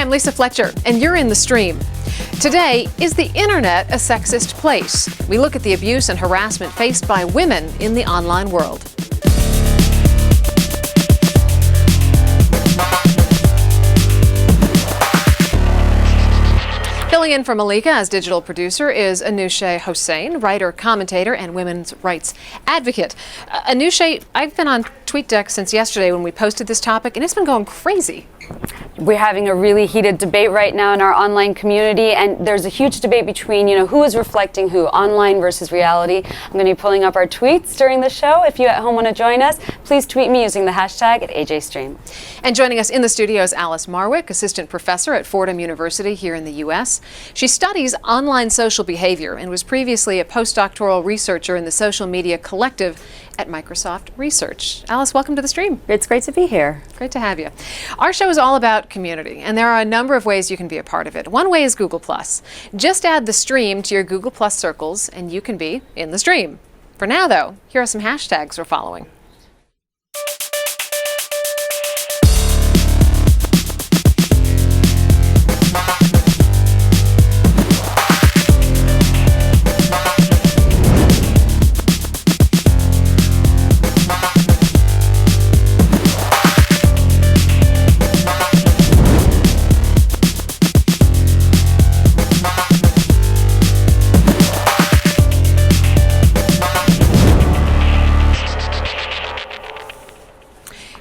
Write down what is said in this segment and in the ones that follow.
I'm Lisa Fletcher, and you're in The Stream. Today, is the internet a sexist place? We look at the abuse and harassment faced by women in the online world. Filling in for Malika as digital producer is Anousheh Hossain, writer, commentator, and women's rights advocate. Anousheh, I've been on TweetDeck since yesterday when we posted this topic, and it's been going crazy. We're having a really heated debate right now in our online community, and there's a huge debate between, who is reflecting who, online versus reality. I'm going to be pulling up our tweets during the show. If you at home want to join us, please tweet me using the hashtag at AJStream. And joining us in the studio is Alice Marwick, assistant professor at Fordham University here in the U.S. She studies online social behavior and was previously a postdoctoral researcher in the social media collective at Microsoft Research. Alice, welcome to The Stream. It's great to be here. Great to have you. Our show is all about community, and there are a number of ways you can be a part of it. One way is Google+. Just add The Stream to your Google+ circles, and you can be in The Stream. For now, though, here are some hashtags we're following.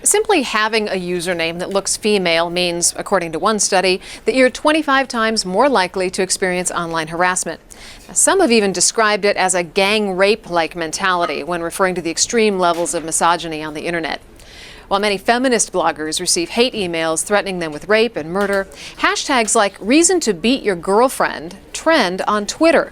Simply having a username that looks female means, according to one study, that you're 25 times more likely to experience online harassment. Now, some have even described it as a gang rape-like mentality when referring to the extreme levels of misogyny on the internet. While many feminist bloggers receive hate emails threatening them with rape and murder, hashtags like "reason to beat your girlfriend" trend on Twitter.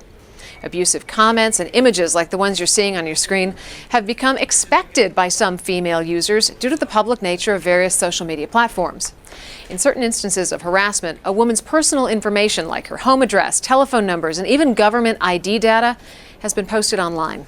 Abusive comments and images like the ones you're seeing on your screen have become expected by some female users due to the public nature of various social media platforms. In certain instances of harassment, a woman's personal information like her home address, telephone numbers, and even government ID data has been posted online.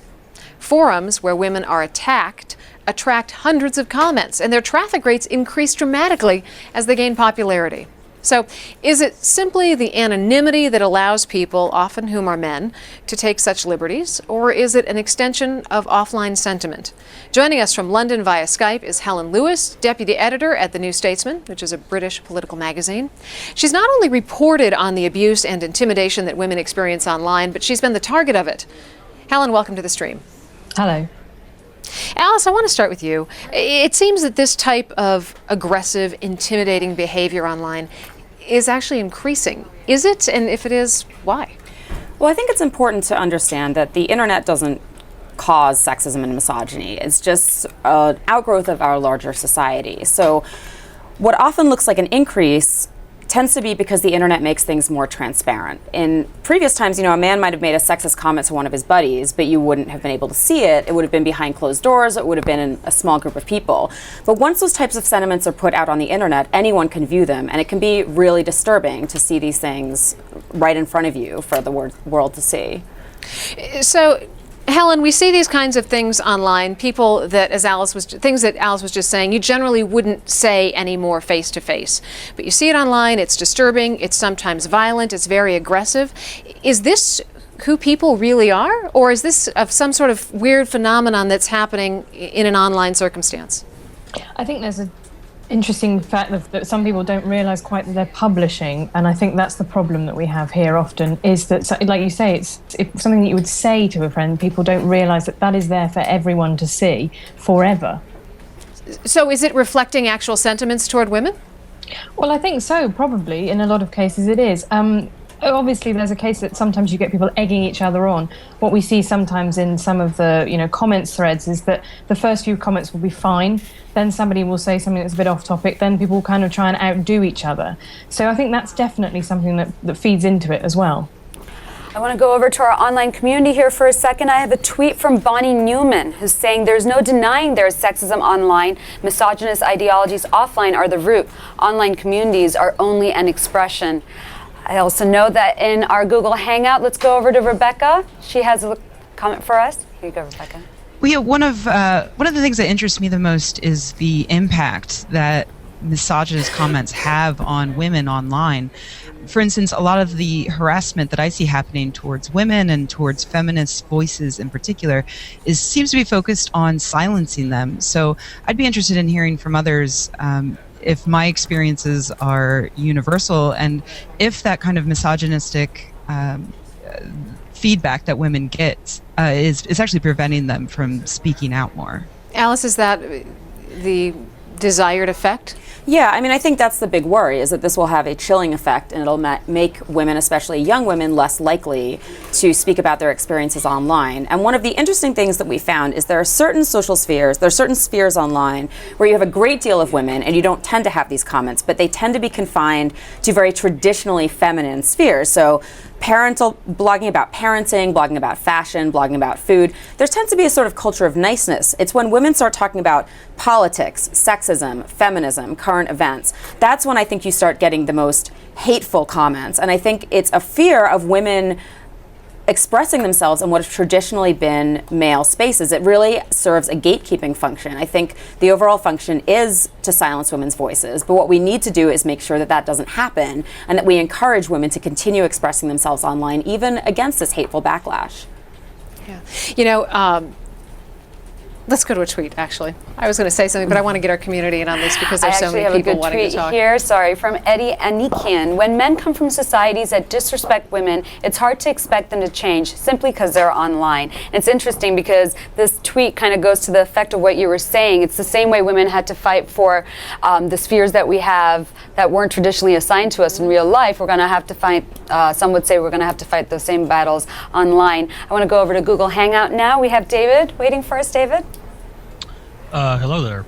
Forums where women are attacked attract hundreds of comments, and their traffic rates increase dramatically as they gain popularity. So, is it simply the anonymity that allows people, often whom are men, to take such liberties, or is it an extension of offline sentiment? Joining us from London via Skype is Helen Lewis, deputy editor at The New Statesman, which is a British political magazine. She's not only reported on the abuse and intimidation that women experience online, but she's been the target of it. Helen, welcome to The Stream. Hello. Alice, I want to start with you. It seems that this type of aggressive, intimidating behavior online is actually increasing. Is it? And if it is, why? Well, I think it's important to understand that the internet doesn't cause sexism and misogyny. It's just an outgrowth of our larger society. So what often looks like an increase tends to be because the internet makes things more transparent. In previous times, a man might have made a sexist comment to one of his buddies, but you wouldn't have been able to see it. It would have been behind closed doors. It would have been in a small group of people. But once those types of sentiments are put out on the internet, anyone can view them, and it can be really disturbing to see these things right in front of you for the world to see. So, Helen, we see these kinds of things online, things that Alice was just saying, you generally wouldn't say anymore face to face. But you see it online, it's disturbing, it's sometimes violent, it's very aggressive. Is this who people really are? Or is this some sort of weird phenomenon that's happening in an online circumstance? I think there's an interesting fact that some people don't realize quite that they're publishing, and I think that's the problem that we have here often, is that, like you say, it's something that you would say to a friend. People don't realize that is there for everyone to see forever. So is it reflecting actual sentiments toward women? Well, I think so, probably. In a lot of cases it is. Obviously, there's a case that sometimes you get people egging each other on. What we see sometimes in some of the comments threads is that the first few comments will be fine, then somebody will say something that's a bit off topic, then people kind of try and outdo each other. So I think that's definitely something that feeds into it as well. I want to go over to our online community here for a second. I have a tweet from Bonnie Newman who's saying there's no denying there's sexism online. Misogynist ideologies offline are the root. Online communities are only an expression. I also know that in our Google Hangout, let's go over to Rebecca. She has a comment for us. Here you go, Rebecca. Well, yeah, one of the things that interests me the most is the impact that misogynist comments have on women online. For instance, a lot of the harassment that I see happening towards women and towards feminist voices in particular seems to be focused on silencing them. So I'd be interested in hearing from others if my experiences are universal, and if that kind of misogynistic feedback that women get is actually preventing them from speaking out more. Alice, is that the desired effect? Yeah, I mean, I think that's the big worry, is that this will have a chilling effect, and it'll make women, especially young women, less likely to speak about their experiences online. And one of the interesting things that we found is there are certain social spheres, there are certain spheres online where you have a great deal of women and you don't tend to have these comments, but they tend to be confined to very traditionally feminine spheres. So blogging about parenting, blogging about fashion, blogging about food. There tends to be a sort of culture of niceness. It's when women start talking about politics, sexism, feminism, current events. That's when I think you start getting the most hateful comments. And I think it's a fear of women expressing themselves in what have traditionally been male spaces. It really serves a gatekeeping function. I think the overall function is to silence women's voices, but what we need to do is make sure that that doesn't happen, and that we encourage women to continue expressing themselves online, even against this hateful backlash. Yeah. You know, let's go to a tweet, actually. I was going to say something, but I want to get our community in on this because there's so many people wanting to talk. Here, sorry, from Eddie Anikian. When men come from societies that disrespect women, it's hard to expect them to change simply because they're online. And it's interesting because this tweet kind of goes to the effect of what you were saying. It's the same way women had to fight for the spheres that we have that weren't traditionally assigned to us in real life. We're going to have to fight, some would say we're going to have to fight those same battles online. I want to go over to Google Hangout now. We have David waiting for us. David? Hello there.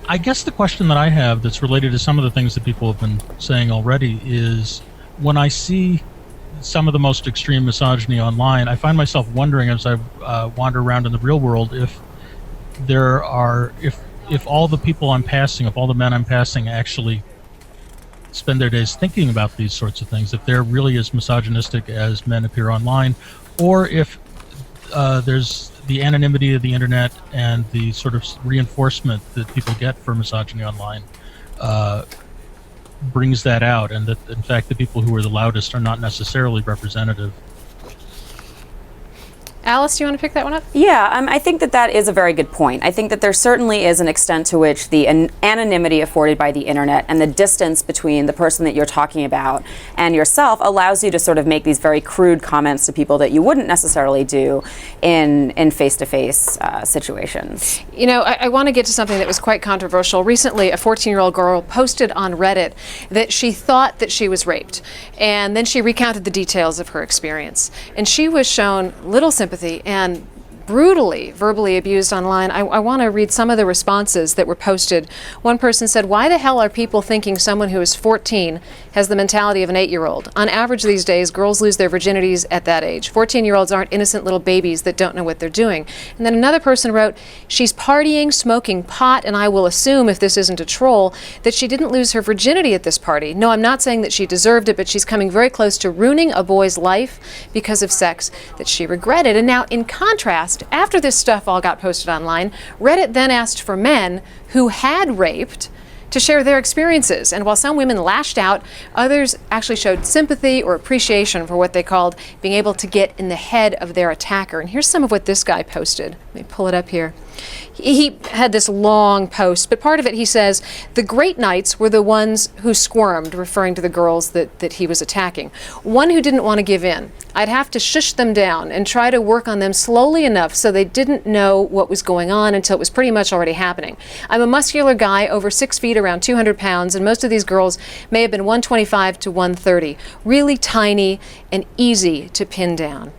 I guess the question that I have that's related to some of the things that people have been saying already is, when I see some of the most extreme misogyny online, I find myself wondering as I wander around in the real world if all the people I'm passing, if all the men I'm passing actually spend their days thinking about these sorts of things, if they're really as misogynistic as men appear online, or if there's the anonymity of the internet and the sort of reinforcement that people get for misogyny online brings that out, and that in fact the people who are the loudest are not necessarily representative. Alice, do you want to pick that one up? Yeah, I think that is a very good point. I think that there certainly is an extent to which the anonymity afforded by the internet and the distance between the person that you're talking about and yourself allows you to sort of make these very crude comments to people that you wouldn't necessarily do in face-to-face situations. You know, I want to get to something that was quite controversial. Recently, a 14-year-old girl posted on Reddit that she thought that she was raped, and then she recounted the details of her experience. And she was shown little sympathy and brutally verbally abused online. I want to read some of the responses that were posted. One person said, "Why the hell are people thinking someone who is 14 has the mentality of an 8-year-old? On average these days, girls lose their virginities at that age. 14-year-olds aren't innocent little babies that don't know what they're doing." And then another person wrote, "She's partying, smoking pot, and I will assume, if this isn't a troll, that she didn't lose her virginity at this party. No, I'm not saying that she deserved it, but she's coming very close to ruining a boy's life because of sex that she regretted." And now, in contrast, after this stuff all got posted online, Reddit then asked for men who had raped to share their experiences. And while some women lashed out, others actually showed sympathy or appreciation for what they called being able to get in the head of their attacker. And here's some of what this guy posted. Let me pull it up here. He had this long post, but part of it he says, "The great nights were the ones who squirmed," referring to the girls that he was attacking. "One who didn't want to give in. I'd have to shush them down and try to work on them slowly enough so they didn't know what was going on until it was pretty much already happening. I'm a muscular guy, over 6 feet, around 200 pounds, and most of these girls may have been 125 to 130. Really tiny and easy to pin down."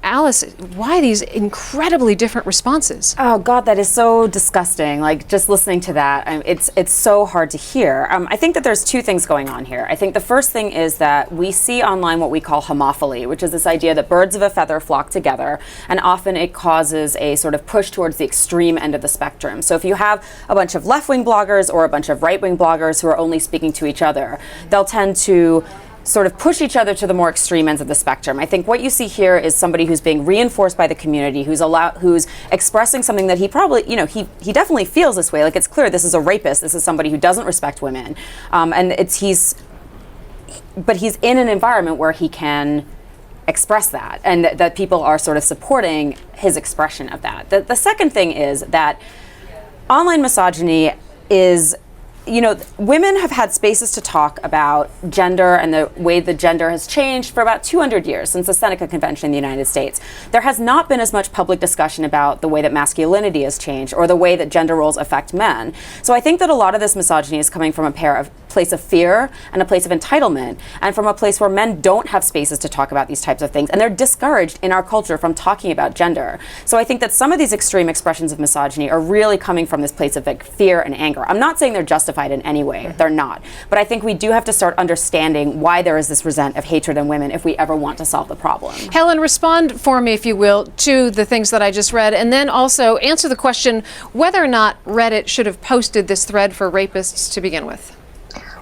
Alice, why these incredibly different responses? Oh God, that is so disgusting. Like, just listening to that, it's so hard to hear. I think that there's two things going on here. I think the first thing is that we see online what we call homophily, which is this idea that birds of a feather flock together, and often it causes a sort of push towards the extreme end of the spectrum. So if you have a bunch of left-wing bloggers or a bunch of right-wing bloggers who are only speaking to each other, they'll tend to sort of push each other to the more extreme ends of the spectrum. I think what you see here is somebody who's being reinforced by the community, who's expressing something that he probably, he definitely feels this way. Like, it's clear this is a rapist. This is somebody who doesn't respect women, but he's in an environment where he can express that, and that people are sort of supporting his expression of that. The second thing is that online misogyny is, women have had spaces to talk about gender and the way the gender has changed for about 200 years, since the Seneca Convention in the United States. There has not been as much public discussion about the way that masculinity has changed or the way that gender roles affect men. So I think that a lot of this misogyny is coming from a place of fear and a place of entitlement, and from a place where men don't have spaces to talk about these types of things, and they're discouraged in our culture from talking about gender. So I think that some of these extreme expressions of misogyny are really coming from this place of fear and anger. I'm not saying they're justified in any way. They're not. But I think we do have to start understanding why there is this resent of hatred in women if we ever want to solve the problem. Helen, respond for me, if you will, to the things that I just read, and then also answer the question whether or not Reddit should have posted this thread for rapists to begin with.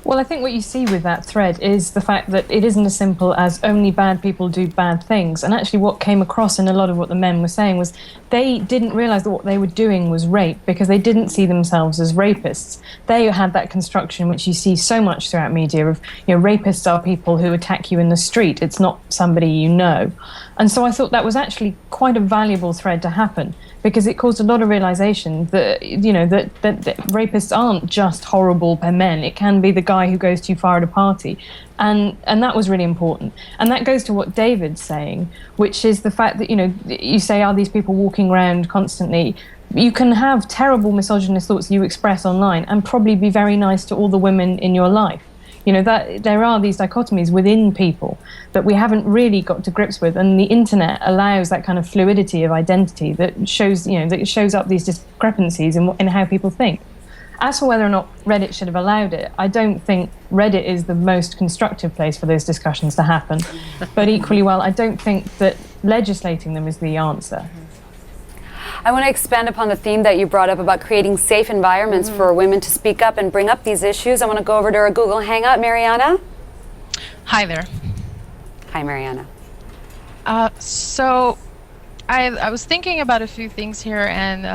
Well, I think what you see with that thread is the fact that it isn't as simple as only bad people do bad things. And actually what came across in a lot of what the men were saying was they didn't realize that what they were doing was rape because they didn't see themselves as rapists. They had that construction which you see so much throughout media of, rapists are people who attack you in the street. It's not somebody you know. And so I thought that was actually quite a valuable thread to happen, because it caused a lot of realization that, that rapists aren't just horrible men. It can be the guy who goes too far at a party. And that was really important. And that goes to what David's saying, which is the fact that, you say, are these people walking around constantly? You can have terrible misogynist thoughts you express online and probably be very nice to all the women in your life. That there are these dichotomies within people that we haven't really got to grips with, and the internet allows that kind of fluidity of identity that shows, that shows up these discrepancies in how people think. As for whether or not Reddit should have allowed it, I don't think Reddit is the most constructive place for those discussions to happen. But equally well, I don't think that legislating them is the answer. I want to expand upon the theme that you brought up about creating safe environments for women to speak up and bring up these issues. I want to go over to our Google Hangout. Mariana? Hi there. Hi, Mariana. So I was thinking about a few things here, and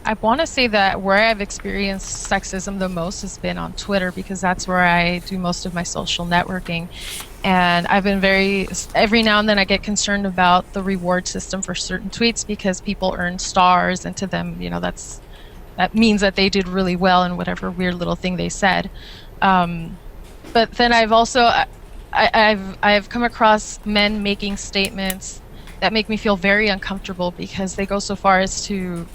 I want to say that where I've experienced sexism the most has been on Twitter, because that's where I do most of my social networking. And I've been every now and then I get concerned about the reward system for certain tweets, because people earn stars, and to them, that means that they did really well in whatever weird little thing they said. But then I've also, I've come across men making statements that make me feel very uncomfortable, because they go so far as to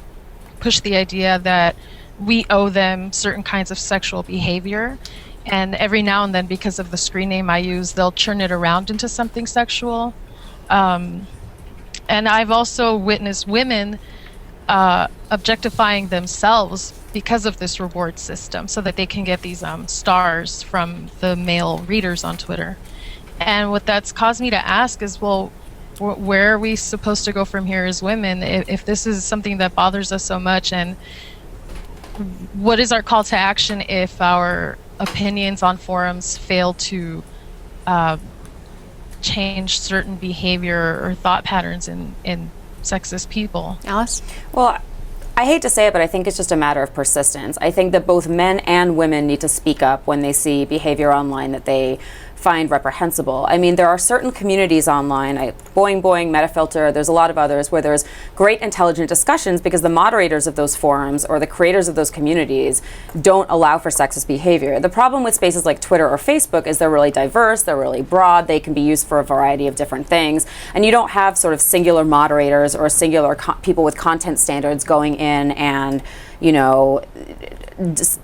push the idea that we owe them certain kinds of sexual behavior. And every now and then, because of the screen name I use, they'll churn it around into something sexual. And I've also witnessed women objectifying themselves because of this reward system, so that they can get these stars from the male readers on Twitter. And what that's caused me to ask is, well, where are we supposed to go from here as women if this is something that bothers us so much? And what is our call to action if our opinions on forums fail to change certain behavior or thought patterns in sexist people? Alice? Well, I hate to say it, but I think it's just a matter of persistence. I think that both men and women need to speak up when they see behavior online that they find reprehensible. I mean, there are certain communities online, Boing Boing, Metafilter, there's a lot of others where there's great intelligent discussions, because the moderators of those forums or the creators of those communities don't allow for sexist behavior. The problem with spaces like Twitter or Facebook is they're really diverse, they're really broad, they can be used for a variety of different things, and you don't have sort of singular moderators or singular people with content standards going in and, just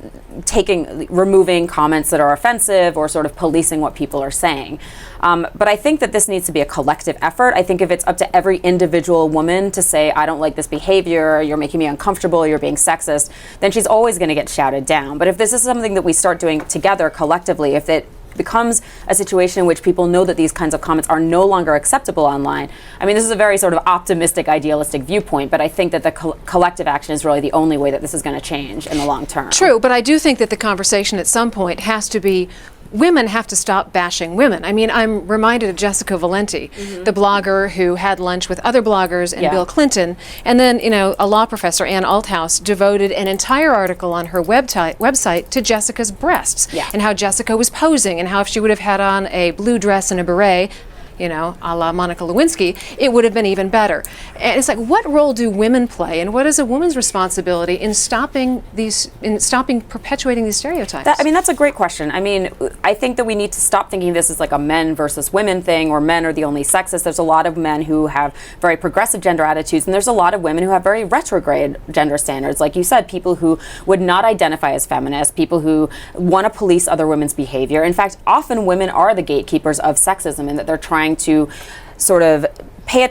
removing comments that are offensive or sort of policing what people are saying. But I think that this needs to be a collective effort. I think if it's up to every individual woman to say, I don't like this behavior, you're making me uncomfortable, you're being sexist, then she's always going to get shouted down. But if this is something that we start doing together collectively, if it becomes a situation in which people know that these kinds of comments are no longer acceptable online. I mean, this is a very sort of optimistic, idealistic viewpoint, but I think that the collective action is really the only way that this is going to change in the long term. True, but I do think that the conversation at some point has to be, women have to stop bashing women. I mean, I'm reminded of Jessica Valenti, the blogger who had lunch with other bloggers and Bill Clinton. And then, you know, a law professor, Ann Althouse, devoted an entire article on her website to Jessica's breasts and how Jessica was posing and how if she would have had on a blue dress and a beret, you know, a la Monica Lewinsky, it would have been even better. And it's like, what role do women play, and what is a woman's responsibility in stopping perpetuating these stereotypes? I mean, that's a great question. I mean, I think that we need to stop thinking this is like a men versus women thing, or men are the only sexist. There's a lot of men who have very progressive gender attitudes, and there's a lot of women who have very retrograde gender standards. Like you said, people who would not identify as feminists, people who want to police other women's behavior. In fact, often women are the gatekeepers of sexism, in that they're trying to sort of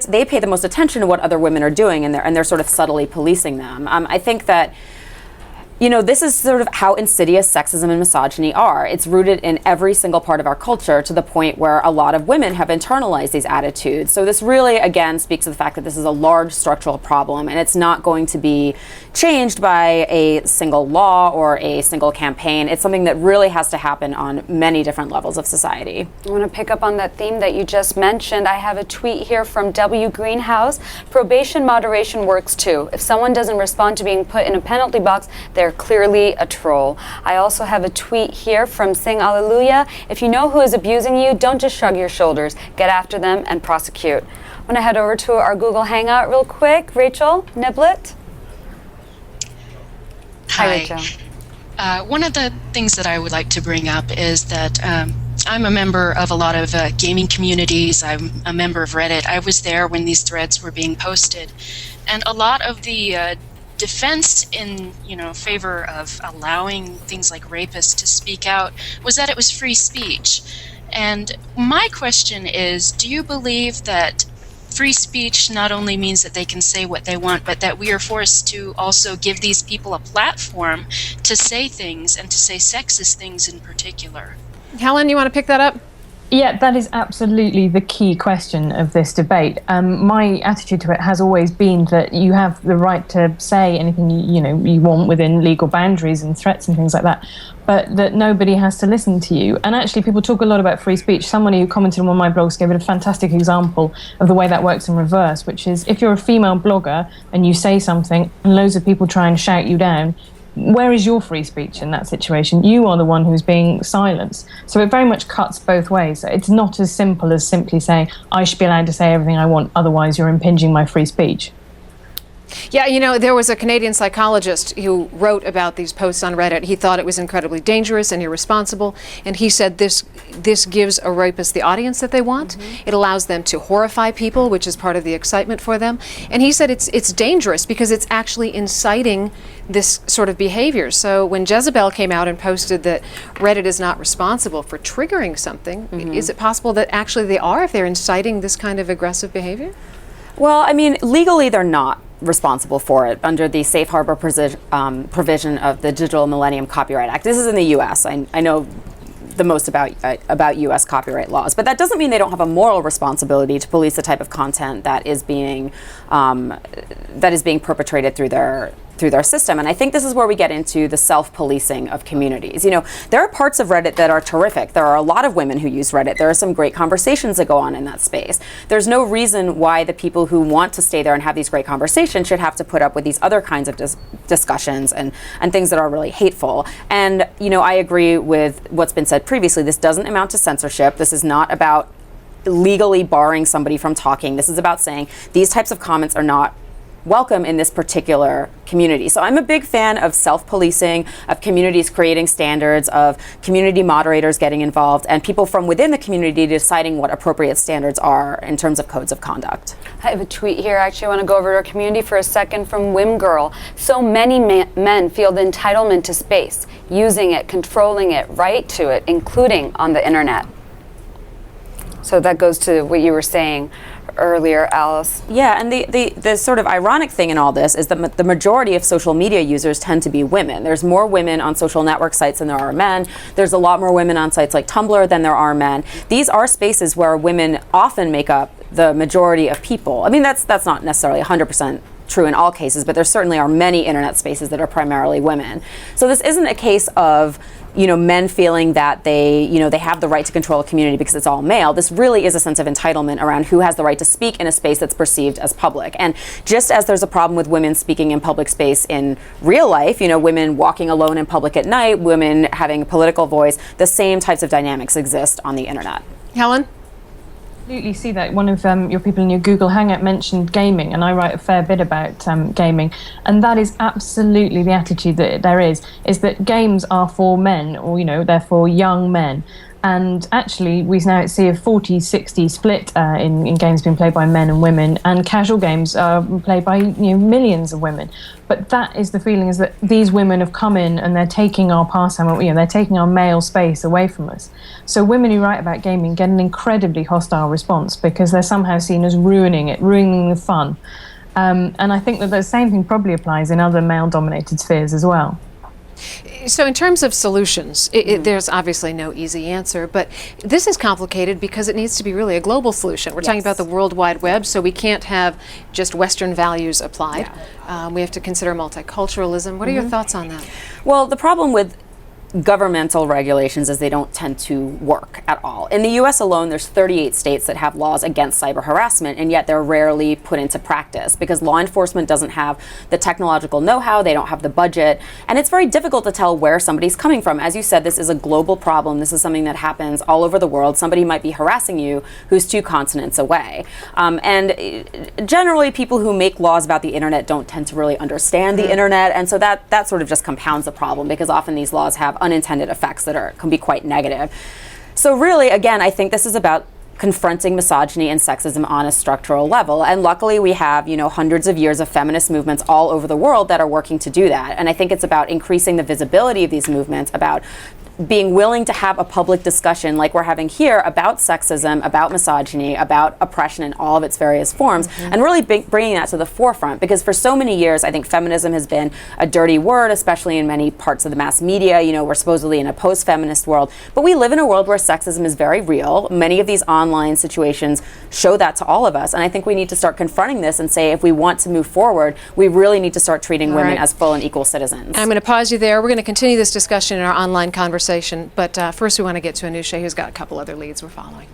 they pay the most attention to what other women are doing, and they're sort of subtly policing them. I think that, you know, this is sort of how insidious sexism and misogyny are. It's rooted in every single part of our culture, to the point where a lot of women have internalized these attitudes. So this really, again, speaks to the fact that this is a large structural problem, and it's not going to be changed by a single law or a single campaign. It's something that really has to happen on many different levels of society. I want to pick up on that theme that you just mentioned. I have a tweet here from W. Greenhouse. Probation moderation works too. If someone doesn't respond to being put in a penalty box, they're clearly a troll. I also have a tweet here from Sing Alleluia. If you know who is abusing you, don't just shrug your shoulders. Get after them and prosecute. I want to head over to our Google Hangout real quick. Rachel Niblett. Hi, Rachel. One of the things that I would like to bring up is that I'm a member of a lot of gaming communities. I'm a member of Reddit. I was there when these threads were being posted, and a lot of the defense in favor of allowing things like rapists to speak out was that it was free speech. And my question is, do you believe that free speech not only means that they can say what they want, but that we are forced to also give these people a platform to say things, and to say sexist things in particular? Helen, you want to pick that up? Yeah, that is absolutely the key question of this debate. My attitude to it has always been that you have the right to say anything you want within legal boundaries and threats and things like that, but that nobody has to listen to you. And actually, people talk a lot about free speech. Someone who commented on one of my blogs gave it a fantastic example of the way that works in reverse, which is if you're a female blogger and you say something and loads of people try and shout you down, where is your free speech in that situation? You are the one who's being silenced. So it very much cuts both ways. It's not as simple as simply saying, I should be allowed to say everything I want, otherwise you're impinging my free speech. Yeah, there was a Canadian psychologist who wrote about these posts on Reddit. He thought it was incredibly dangerous and irresponsible, and he said this gives a rapist the audience that they want. It allows them to horrify people, which is part of the excitement for them. And he said it's dangerous because it's actually inciting this sort of behavior. So when Jezebel came out and posted that Reddit is not responsible for triggering something, is it possible that actually they are, if they're inciting this kind of aggressive behavior? Well, I mean, legally they're not responsible for it under the safe harbor provision of the Digital Millennium Copyright Act. This is in the U.S. I know the most about U.S. copyright laws, but that doesn't mean they don't have a moral responsibility to police the type of content that is being perpetrated through their system. And I think this is where we get into the self-policing of communities. There are parts of Reddit that are terrific. There are a lot of women who use Reddit. There are some great conversations that go on in that space. There's no reason why the people who want to stay there and have these great conversations should have to put up with these other kinds of discussions and things that are really hateful. And, I agree with what's been said previously. This doesn't amount to censorship. This is not about legally barring somebody from talking. This is about saying these types of comments are not welcome in this particular community. So I'm a big fan of self-policing, of communities creating standards, of community moderators getting involved, and people from within the community deciding what appropriate standards are in terms of codes of conduct. I have a tweet here. Actually, I want to go over to our community for a second from Wimgirl. So many men feel the entitlement to space, using it, controlling it, right to it, including on the internet. So that goes to what you were saying earlier, Alice. Yeah, and the sort of ironic thing in all this is that the majority of social media users tend to be women. There's more women on social network sites than there are men. There's a lot more women on sites like Tumblr than there are men. These are spaces where women often make up the majority of people. I mean, that's not necessarily 100% true in all cases, but there certainly are many internet spaces that are primarily women. So this isn't a case of men feeling that they have the right to control a community because it's all male. This really is a sense of entitlement around who has the right to speak in a space that's perceived as public. And just as there's a problem with women speaking in public space in real life, women walking alone in public at night, women having a political voice, the same types of dynamics exist on the internet. Helen? Absolutely see that. One of your people in your Google Hangout mentioned gaming, and I write a fair bit about gaming, and that is absolutely the attitude that there is that games are for men, or they're for young men. And actually, we now see a 40-60 split in games being played by men and women, and casual games are played by millions of women. But that is the feeling, is that these women have come in and they're taking our pastime, they're taking our male space away from us. So women who write about gaming get an incredibly hostile response because they're somehow seen as ruining the fun. And I think that the same thing probably applies in other male-dominated spheres as well. So in terms of solutions, there's obviously no easy answer, but this is complicated because it needs to be really a global solution. We're talking about the World Wide Web, so we can't have just Western values applied. We have to consider multiculturalism. What are your thoughts on that? Well, the problem with governmental regulations is they don't tend to work at all. In the US alone, there's 38 states that have laws against cyber harassment, and yet they're rarely put into practice because law enforcement doesn't have the technological know-how, they don't have the budget, and it's very difficult to tell where somebody's coming from. As you said, this is a global problem. This is something that happens all over the world. Somebody might be harassing you who's 2 continents away. And generally, people who make laws about the internet don't tend to really understand the internet, and so that sort of just compounds the problem because often these laws have unintended effects that can be quite negative. So really, again, I think this is about confronting misogyny and sexism on a structural level. And luckily we have, hundreds of years of feminist movements all over the world that are working to do that. And I think it's about increasing the visibility of these movements, about being willing to have a public discussion like we're having here about sexism, about misogyny, about oppression in all of its various forms, and really bringing that to the forefront. Because for so many years, I think feminism has been a dirty word, especially in many parts of the mass media. We're supposedly in a post-feminist world, but we live in a world where sexism is very real. Many of these online situations show that to all of us, and I think we need to start confronting this and say, if we want to move forward, we really need to start treating women as full and equal citizens. I'm going to pause you there. We're going to continue this discussion in our online conversation. But first we want to get to Anusha, who's got a couple other leads we're following.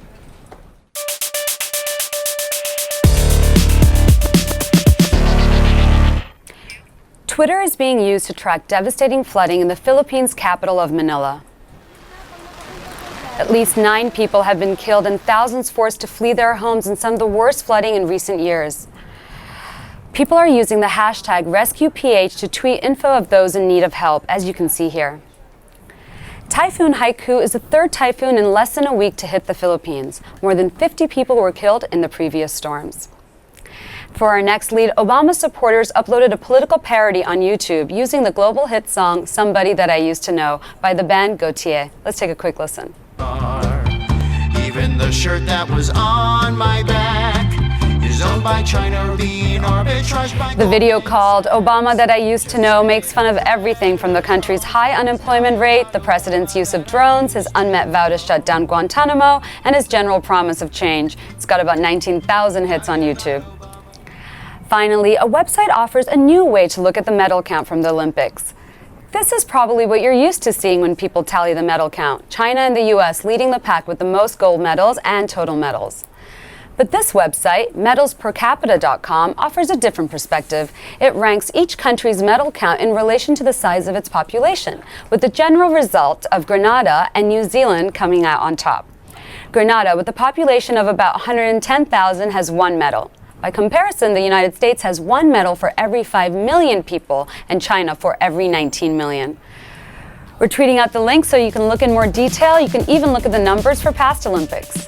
Twitter is being used to track devastating flooding in the Philippines' capital of Manila. At least 9 people have been killed and thousands forced to flee their homes in some of the worst flooding in recent years. People are using the hashtag RescuePH to tweet info of those in need of help, as you can see here. Typhoon Haiku is the 3rd typhoon in less than a week to hit the Philippines. More than 50 people were killed in the previous storms. For our next lead, Obama supporters uploaded a political parody on YouTube using the global hit song Somebody That I Used to Know by the band Gautier. Let's take a quick listen. Even the shirt that was on my back is owned by China, being arbitraged by the video, called Obama That I Used to Know, makes fun of everything from the country's high unemployment rate, the president's use of drones, his unmet vow to shut down Guantanamo, and his general promise of change. It's got about 19,000 hits on YouTube. Finally, a website offers a new way to look at the medal count from the Olympics. This is probably what you're used to seeing when people tally the medal count. China and the US leading the pack with the most gold medals and total medals. But this website, medalspercapita.com, offers a different perspective. It ranks each country's medal count in relation to the size of its population, with the general result of Grenada and New Zealand coming out on top. Grenada, with a population of about 110,000, has 1 medal. By comparison, the United States has 1 medal for every 5 million people, and China for every 19 million. We're tweeting out the link so you can look in more detail. You can even look at the numbers for past Olympics.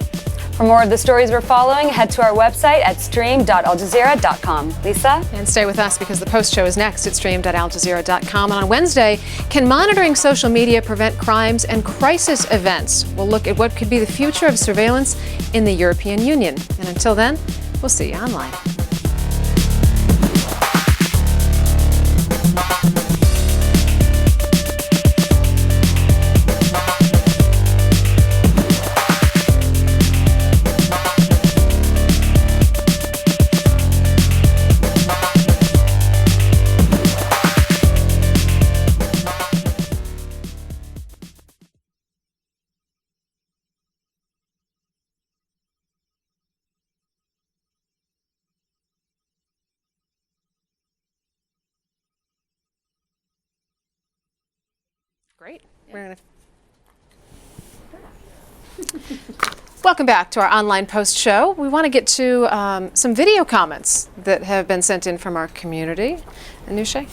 For more of the stories we're following, head to our website at stream.aljazeera.com. Lisa? And stay with us because the post show is next at stream.aljazeera.com. And on Wednesday, can monitoring social media prevent crimes and crisis events? We'll look at what could be the future of surveillance in the European Union. And until then, we'll see you online. Great. We're gonna... Welcome back to our online post show. We want to get to some video comments that have been sent in from our community. Anusha?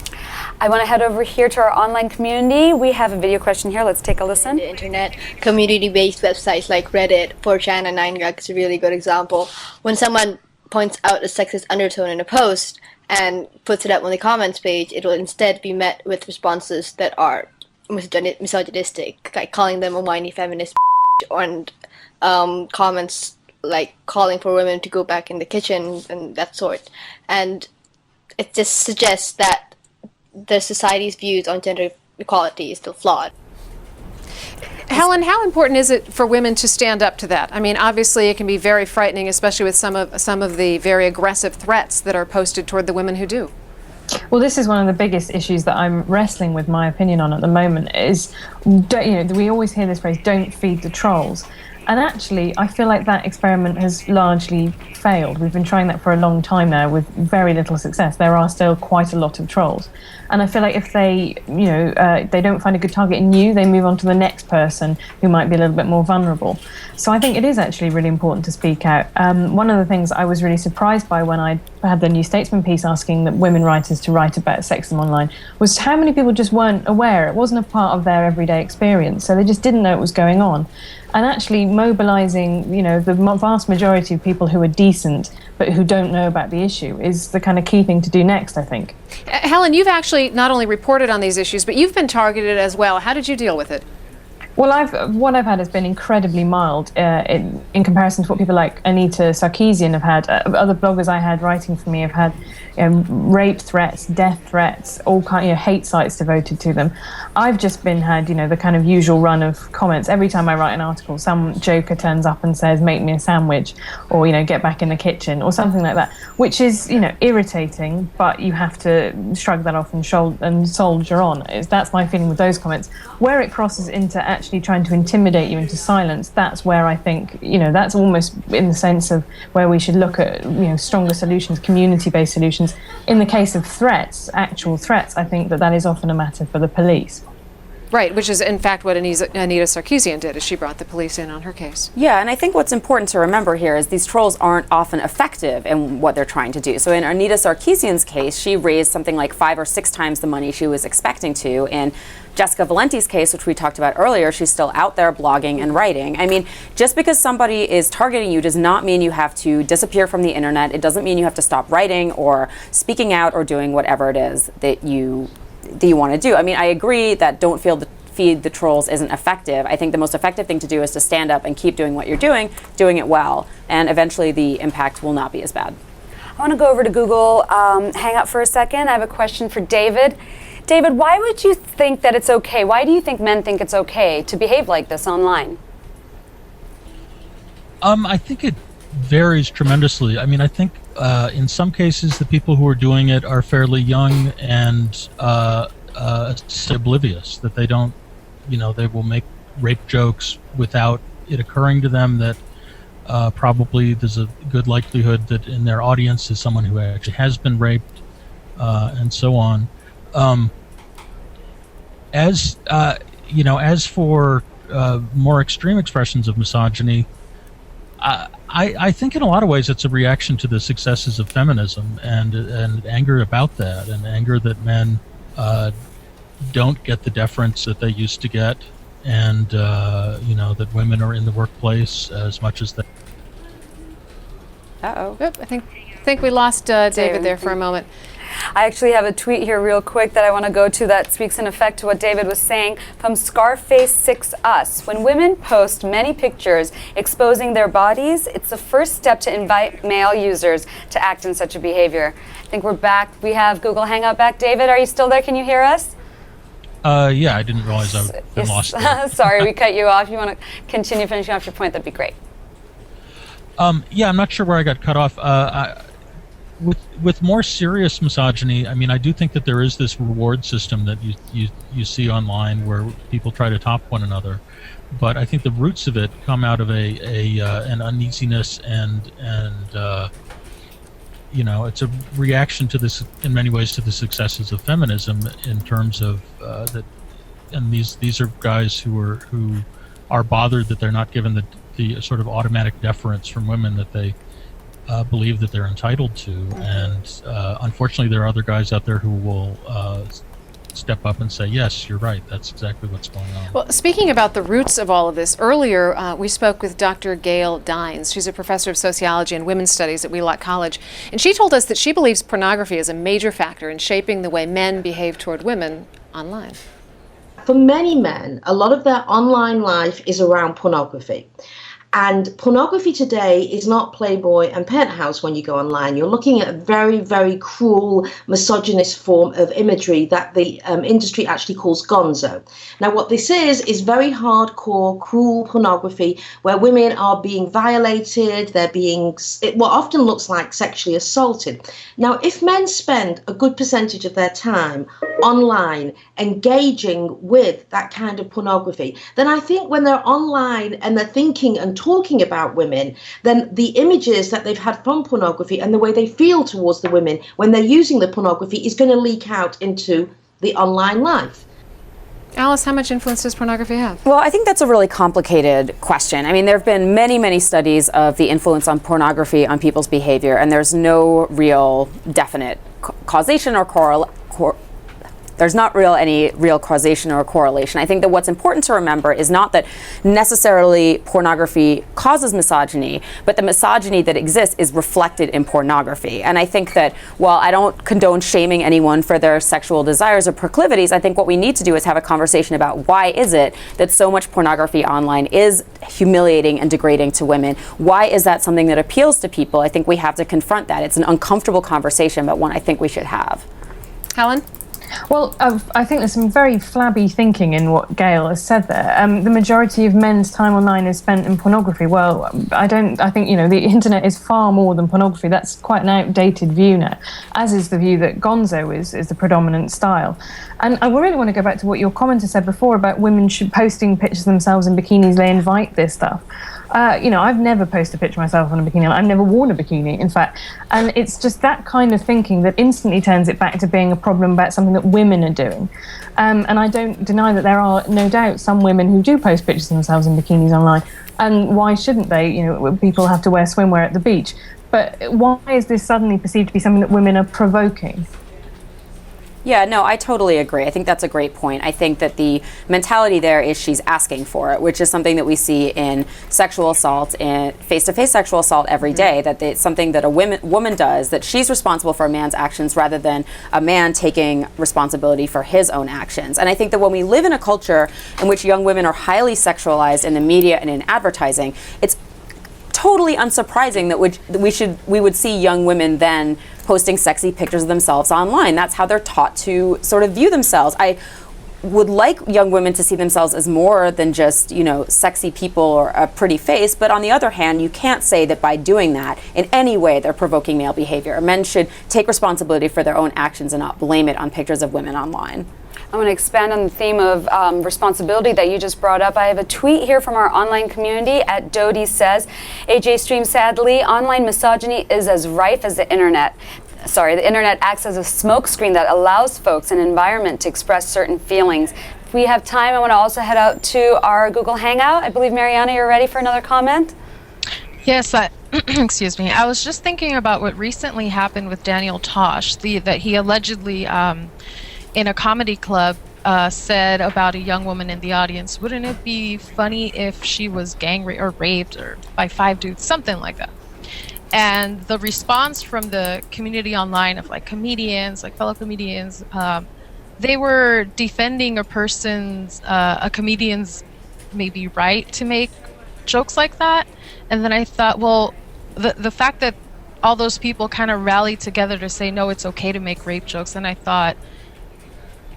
I want to head over here to our online community. We have a video question here. Let's take a listen. The internet, community-based websites like Reddit, 4chan, and 9gag is a really good example. When someone points out a sexist undertone in a post and puts it up on the comments page, it will instead be met with responses that are misogynistic, like calling them a whiny feminist and comments like calling for women to go back in the kitchen and that sort. And it just suggests that the society's views on gender equality is still flawed. Helen, how important is it for women to stand up to that? I mean, obviously it can be very frightening, especially with some of the very aggressive threats that are posted toward the women who do. Well, this is one of the biggest issues that I'm wrestling with my opinion on at the moment is, we always hear this phrase, don't feed the trolls. And actually, I feel like that experiment has largely failed. We've been trying that for a long time now with very little success. There are still quite a lot of trolls. And I feel like if they, they don't find a good target in you, they move on to the next person who might be a little bit more vulnerable. So I think it is actually really important to speak out. One of the things I was really surprised by when I had the New Statesman piece asking that women writers to write about sexism online was how many people just weren't aware. It wasn't a part of their everyday experience, so they just didn't know it was going on. And actually mobilising, the vast majority of people who are decent but who don't know about the issue is the kind of key thing to do next, I think. Helen, you've actually not only reported on these issues, but you've been targeted as well. How did you deal with it? Well, what I've had has been incredibly mild in comparison to what people like Anita Sarkeesian have had. Other bloggers I had writing for me have had rape threats, death threats, all kind hate sites devoted to them. I've just had the kind of usual run of comments. Every time I write an article, some joker turns up and says, "Make me a sandwich," or get back in the kitchen, or something like that, which is irritating. But you have to shrug that off and soldier on. That's my feeling with those comments. Where it crosses into actually trying to intimidate you into silence, that's where I think that's almost in the sense of where we should look at stronger solutions, community-based solutions. In the case of threats, actual threats, I think that is often a matter for the police. Right, which is in fact what Anita Sarkeesian did, is she brought the police in on her case. Yeah, and I think what's important to remember here is these trolls aren't often effective in what they're trying to do. So in Anita Sarkeesian's case, she raised something like 5 or 6 times the money she was expecting to. In Jessica Valenti's case, which we talked about earlier, she's still out there blogging and writing. I mean, just because somebody is targeting you does not mean you have to disappear from the internet. It doesn't mean you have to stop writing or speaking out or doing whatever it is that you want to do. I mean, I agree that don't feed the trolls isn't effective. I think the most effective thing to do is to stand up and keep doing what you're doing it well, and eventually the impact will not be as bad. I want to go over to Google Hangout for a second. I have a question for David. David, why would you think that it's okay? Why do you think men think it's okay to behave like this online? I think it varies tremendously. I mean, I think in some cases the people who are doing it are fairly young and oblivious, that they don't, they will make rape jokes without it occurring to them that probably there's a good likelihood that in their audience is someone who actually has been raped, and so on. As for more extreme expressions of misogyny, I think in a lot of ways it's a reaction to the successes of feminism and anger about that, and anger that men don't get the deference that they used to get, and that women are in the workplace as much as they. Uh-oh. Yep, I think we lost David there for a moment. I actually have a tweet here real quick that I want to go to that speaks in effect to what David was saying from Scarface6us. When women post many pictures exposing their bodies, it's the first step to invite male users to act in such a behavior. I think we're back. We have Google Hangout back. David, are you still there? Can you hear us? Yeah, I didn't realize I'd been lost there. Sorry, we cut you off. If you want to continue finishing off your point, that'd be great. Yeah, I'm not sure where I got cut off. With more serious misogyny, I mean, I do think that there is this reward system that you see online where people try to top one another, but I think the roots of it come out of an uneasiness and it's a reaction to this in many ways to the successes of feminism in terms of that and these are guys who are bothered that they're not given the sort of automatic deference from women that they believe that they're entitled to. And unfortunately, there are other guys out there who will step up and say, yes, you're right, that's exactly what's going on. Well, speaking about the roots of all of this, earlier we spoke with Dr. Gail Dines. She's a professor of sociology and women's studies at Wheelock College, and she told us that she believes pornography is a major factor in shaping the way men behave toward women online. For many men, a lot of their online life is around pornography. And pornography today is not Playboy and Penthouse when you go online. You're looking at a very, very cruel, misogynist form of imagery that the industry actually calls gonzo. Now, what this is very hardcore, cruel pornography where women are being violated, they're being, what often looks like sexually assaulted. Now, if men spend a good percentage of their time online engaging with that kind of pornography, then I think when they're online and they're thinking and talking about women, then the images that they've had from pornography and the way they feel towards the women when they're using the pornography is going to leak out into the online life. Alice, how much influence does pornography have? Well, I think that's a really complicated question. I mean, there have been many, many studies of the influence on pornography on people's behavior, and there's no real definite causation or there's not any real causation or correlation. I think that what's important to remember is not that necessarily pornography causes misogyny, but the misogyny that exists is reflected in pornography. And I think that while I don't condone shaming anyone for their sexual desires or proclivities, I think what we need to do is have a conversation about why is it that so much pornography online is humiliating and degrading to women? Why is that something that appeals to people? I think we have to confront that. It's an uncomfortable conversation, but one I think we should have. Helen? Well, I think there's some very flabby thinking in what Gail has said there. The majority of men's time online is spent in pornography. Well, I think, the internet is far more than pornography. That's quite an outdated view now, as is the view that gonzo is the predominant style. And I really want to go back to what your commenter said before about women posting pictures of themselves in bikinis. They invite this stuff. I've never posted a picture of myself on a bikini. I've never worn a bikini, in fact. And it's just that kind of thinking that instantly turns it back to being a problem about something that women are doing. And I don't deny that there are, no doubt, some women who do post pictures of themselves in bikinis online. And why shouldn't they? People have to wear swimwear at the beach. But why is this suddenly perceived to be something that women are provoking? Yeah, no, I totally agree. I think that's a great point. I think that the mentality there is she's asking for it, which is something that we see in sexual assault and face-to-face sexual assault every day, that it's something that a woman does, that she's responsible for a man's actions rather than a man taking responsibility for his own actions. And I think that when we live in a culture in which young women are highly sexualized in the media and in advertising, it's totally unsurprising that we would see young women then posting sexy pictures of themselves online. That's how they're taught to sort of view themselves. I would like young women to see themselves as more than just, sexy people or a pretty face. But on the other hand, you can't say that by doing that in any way they're provoking male behavior. Men should take responsibility for their own actions and not blame it on pictures of women online. I want to expand on the theme of responsibility that you just brought up. I have a tweet here from our online community at Dodie says, AJ Stream, sadly, online misogyny is as rife as the internet. The internet acts as a smokescreen that allows folks an environment to express certain feelings. If we have time, I want to also head out to our Google Hangout. I believe, Mariana, you're ready for another comment? Yes, excuse me. I was just thinking about what recently happened with Daniel Tosh, that he allegedly in a comedy club said about a young woman in the audience, wouldn't it be funny if she was gang raped or raped or by 5 dudes, something like that. And the response from the community online of comedians, fellow comedians, they were defending a comedian's maybe right to make jokes like that. And then I thought, well, the fact that all those people kind of rallied together to say, no, it's okay to make rape jokes. And I thought,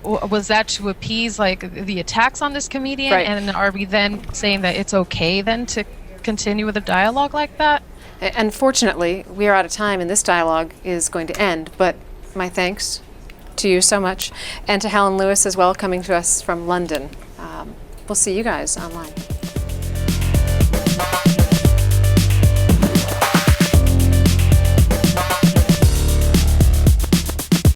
was that to appease the attacks on this comedian? Right. And are we then saying that it's okay then to continue with a dialogue like that? Unfortunately, we are out of time and this dialogue is going to end, but my thanks to you so much, and to Helen Lewis as well, coming to us from London. We'll see you guys online.